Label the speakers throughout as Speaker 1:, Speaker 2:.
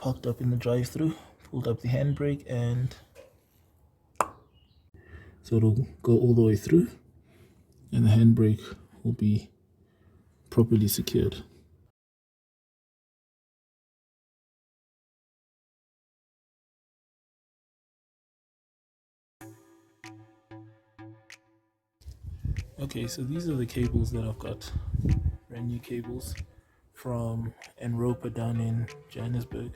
Speaker 1: parked up in the drive-through, pulled up the handbrake, and so it'll go all the way through, and the handbrake will be properly secured. Okay, so these are the cables that I've got, brand new cables from Enropa down in Johannesburg.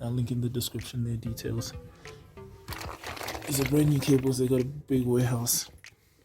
Speaker 1: I'll link in the description their details. These are brand new cables. They got a big warehouse.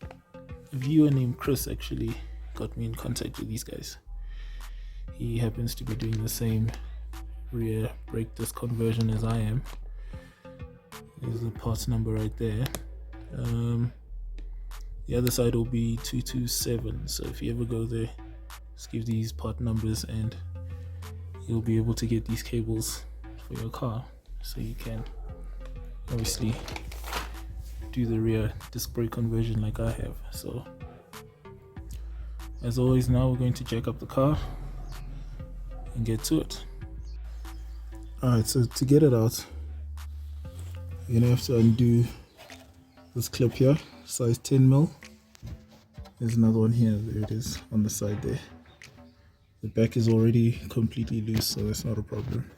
Speaker 1: A viewer named Chris actually got me in contact with these guys. He happens to be doing the same rear brake disc conversion as I am. There's the parts number right there. The other side will be 227, so if you ever go there, just give these part numbers and you'll be able to get these cables for your car, so you can obviously do the rear disc brake conversion like I have. So as always, now we're going to jack up the car and get to it. Alright, so to get it out, you're gonna have to undo this clip here, size 10mm. There's another one here, there it is on the side there. The back is already completely loose, so that's not a problem.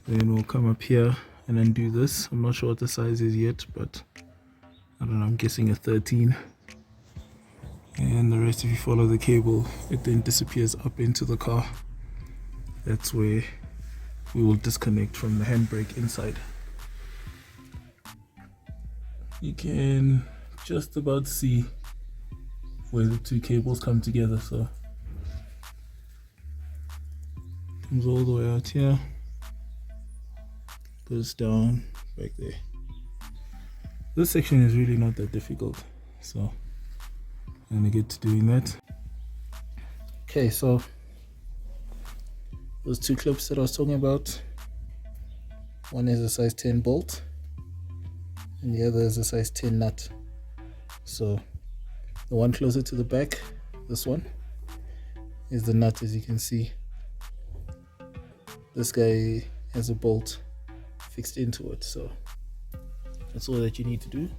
Speaker 1: Then we'll come up here and undo this. I'm not sure what the size is yet, but I don't know, I'm guessing a 13. And the rest, if you follow the cable, it then disappears up into the car. That's where we will disconnect from the handbrake inside. You can just about see where the two cables come together, so comes all the way out here, goes down back there. This section is really not that difficult, so I'm gonna get to doing that. Okay, so those two clips that I was talking about, one is a size 10 bolt and the other is a size 10 nut. So the one closer to the back, this one, is the nut. As you can see, this guy has a bolt fixed into it, so that's all that you need to do.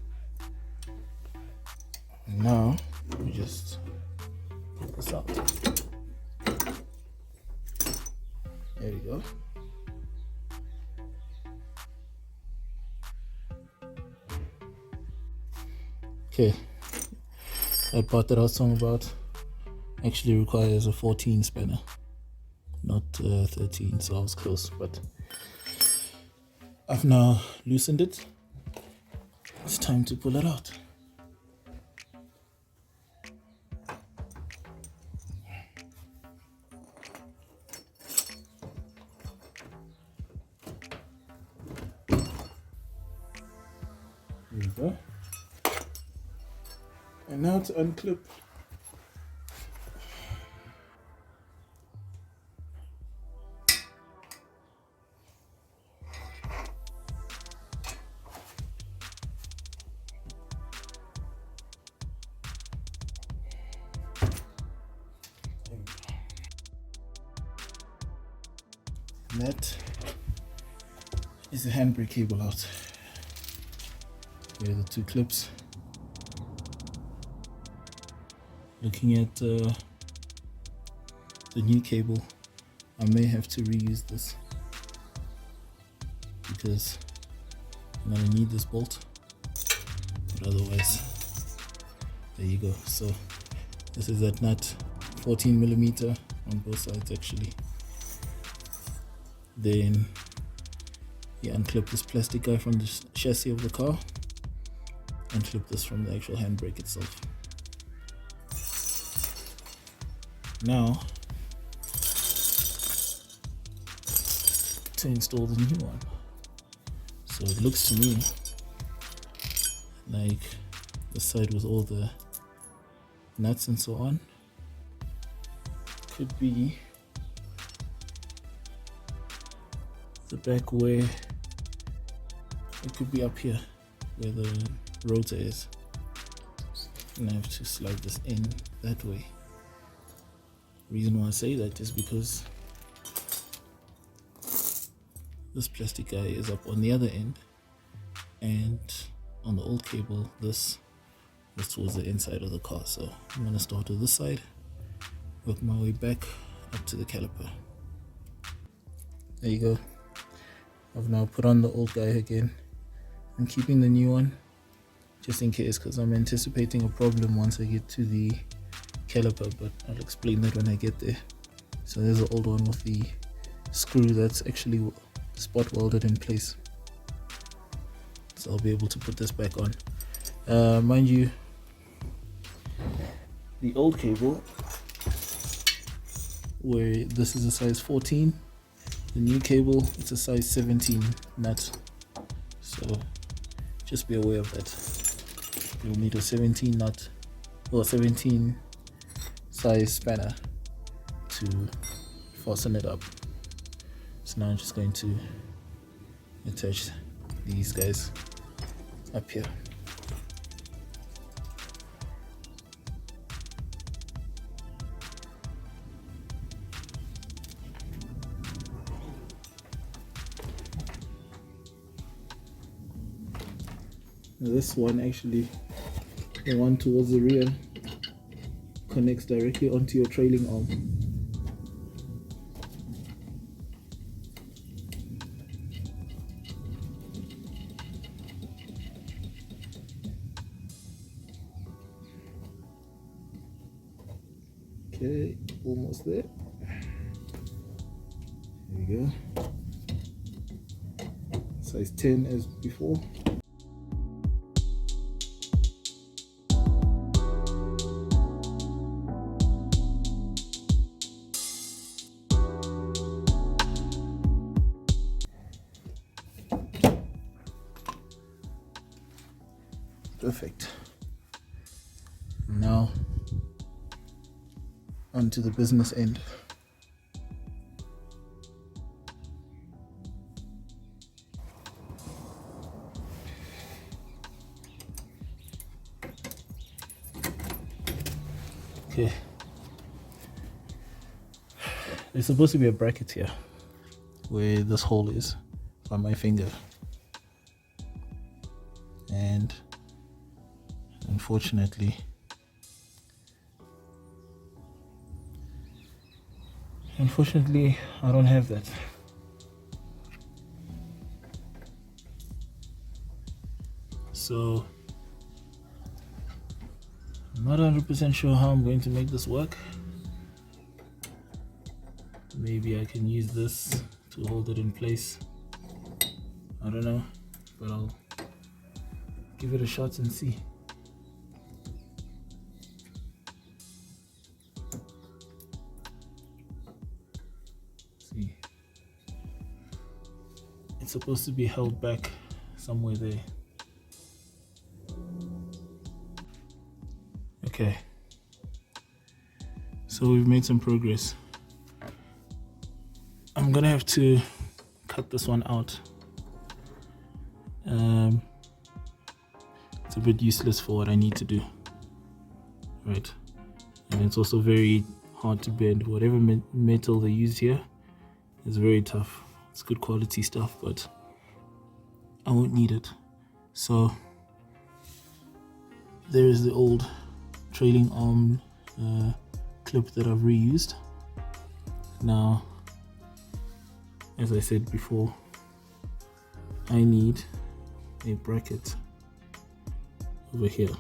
Speaker 1: And now we just put this out. There we go. Okay, that part that I was talking about actually requires a 14 spanner, not 13, so I was close, but I've now loosened it. It's time to pull it out. There we go. And now to unclip. And that is the handbrake cable out. Here are the two clips. Looking at the new cable, I may have to reuse this because I'm gonna need this bolt, but otherwise, there you go. So this is that nut, 14mm on both sides actually. Then you unclip this plastic guy from the chassis of the car, unclip this from the actual handbrake itself. Now to install the new one. So it looks to me like the side with all the nuts and so on could be the back, where it could be up here where the rotor is, and I have to slide this in that way. The reason why I say that is because this plastic guy is up on the other end, and on the old cable this was towards the inside of the car. So I'm going to start with this side, work my way back up to the caliper. There you go. I've now put on the old guy again. I'm keeping the new one just in case, because I'm anticipating a problem once I get to the caliper, but I'll explain that when I get there. So there's the old one with the screw that's actually spot welded in place. So I'll be able to put this back on. Mind you, the old cable, where this is a size 14, the new cable, it's a size 17 nut. So just be aware of that. You'll need a 17 nut or 17 size spanner to fasten it up. So now I'm just going to attach these guys up here. Now this one, actually, the one towards the rear, connects directly onto your trailing arm. Okay, almost there. There you go. Size 10 as before. Perfect. Now onto the business end. Okay. There's supposed to be a bracket here where this hole is by my finger. And unfortunately, I don't have that. So I'm not 100% sure how I'm going to make this work. Maybe I can use this to hold it in place. I don't know, but I'll give it a shot and see. It's supposed to be held back somewhere there. Okay, so we've made some progress. I'm gonna have to cut this one out. It's a bit useless for what I need to do, right? And it's also very hard to bend. Whatever metal they use here is very tough. It's good quality stuff, but I won't need it. So there is the old trailing arm clip that I've reused. Now, as I said before, I need a bracket over here.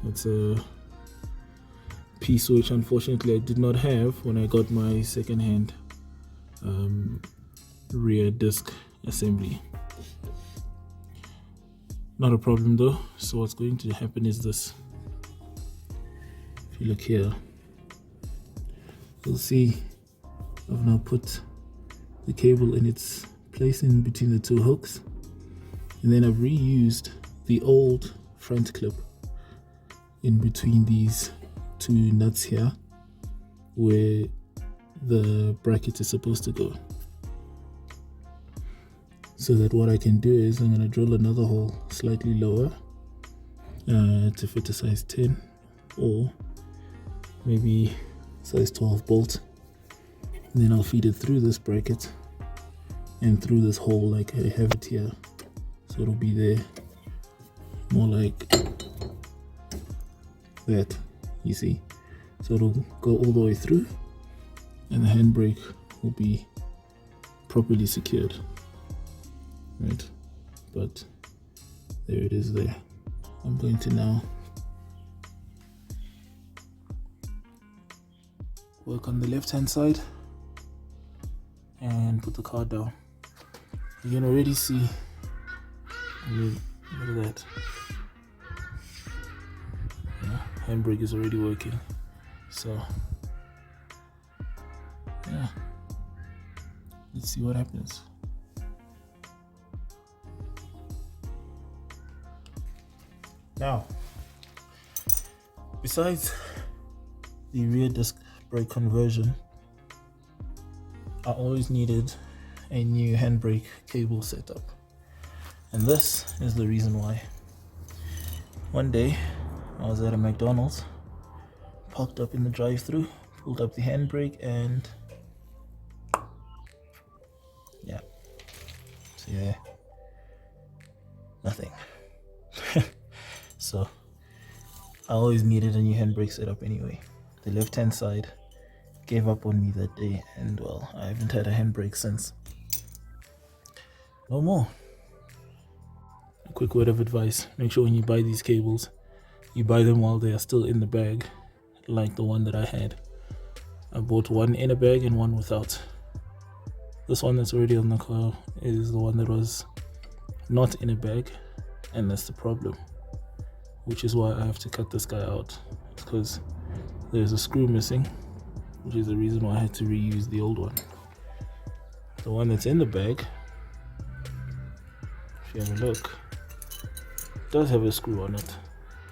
Speaker 1: It's a piece which unfortunately I did not have when I got my second-hand rear disc assembly. Not a problem though. So what's going to happen is this. If you look here, you'll see I've now put the cable in its place in between the two hooks, and then I've reused the old front clip in between these two nuts here where the bracket is supposed to go, so that what I can do is I'm going to drill another hole slightly lower to fit a size 10 or maybe size 12 bolt, and then I'll feed it through this bracket and through this hole, like I have it here, so it'll be there more like that, you see. So it'll go all the way through and the handbrake will be properly secured, right? But there it is there. I'm going to now work on the left hand side and put the car down. You can already see, look at that, yeah, handbrake is already working. So yeah, let's see what happens. Now, besides the rear disc brake conversion, I always needed a new handbrake cable setup, and this is the reason why. One day I was at a McDonald's, parked up in the drive-thru, pulled up the handbrake, and yeah, see there, nothing. So I always needed a new handbrake setup anyway. The left hand side gave up on me that day, and well, I haven't had a handbrake since. No more. A quick word of advice: make sure when you buy these cables, you buy them while they are still in the bag, like the one that I had. I bought one in a bag and one without. This one that's already on the car is the one that was not in a bag, and that's the problem, which is why I have to cut this guy out, because there's a screw missing, which is the reason why I had to reuse the old one. The one that's in the bag, if you have a look, does have a screw on it,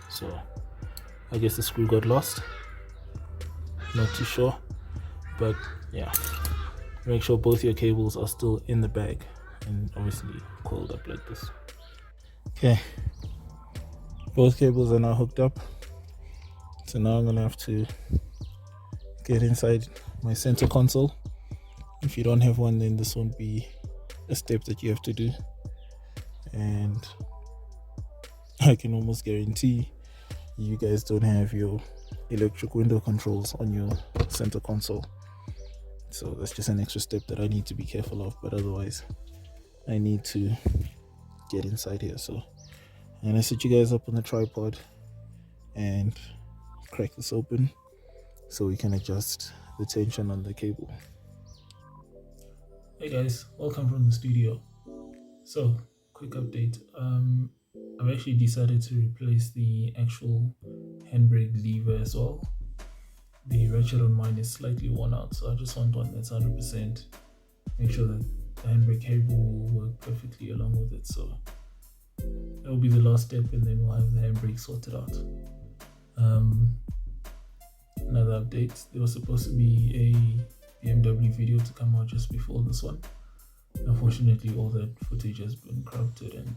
Speaker 1: so I guess the screw got lost, not too sure, but yeah, make sure both your cables are still in the bag and obviously coiled up like this. Okay, both cables are now hooked up, so now I'm gonna have to get inside my center console. If you don't have one, then this won't be a step that you have to do, and I can almost guarantee you guys don't have your electric window controls on your center console, so that's just an extra step that I need to be careful of. But otherwise, I need to get inside here. So I'm gonna set you guys up on the tripod and crack this open so we can adjust the tension on the cable. Hey guys, welcome from the studio. So, quick update. I've actually decided to replace the actual handbrake lever as well. The ratchet on mine is slightly worn out, so I just want one that's 100%. Make sure that the handbrake cable will work perfectly along with it. So that will be the last step, and then we'll have the handbrake sorted out. Another update: there was supposed to be a BMW video to come out just before this one. Unfortunately, all that footage has been corrupted and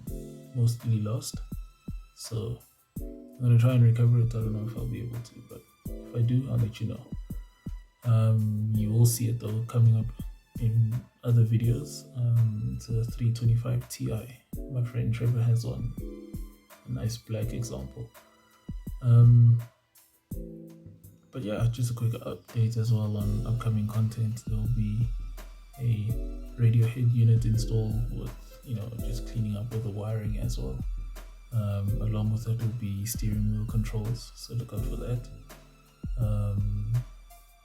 Speaker 1: mostly lost, so I'm going to try and recover it. I don't know if I'll be able to, but if I do, I'll let you know. You will see it though coming up in other videos. It's a 325 Ti. My friend Trevor has one, a nice black example. But yeah, just a quick update as well on upcoming content. There will be a radio head unit install with, just cleaning up with the wiring as well. Along with that will be steering wheel controls, so look out for that.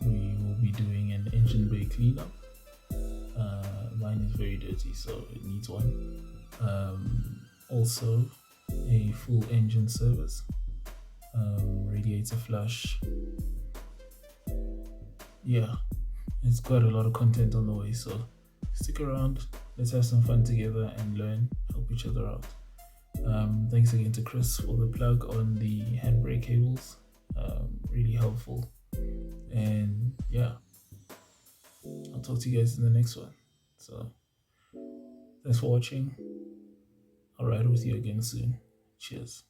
Speaker 1: We will be doing an engine bay cleanup. Mine is very dirty, so it needs one. Also a full engine service, radiator flush. Yeah, it's quite a lot of content on the way, so stick around, let's have some fun together and learn, help each other out. Thanks again to Chris for the plug on the handbrake cables, really helpful. And yeah, I'll talk to you guys in the next one. So thanks for watching. I'll ride with you again soon. Cheers.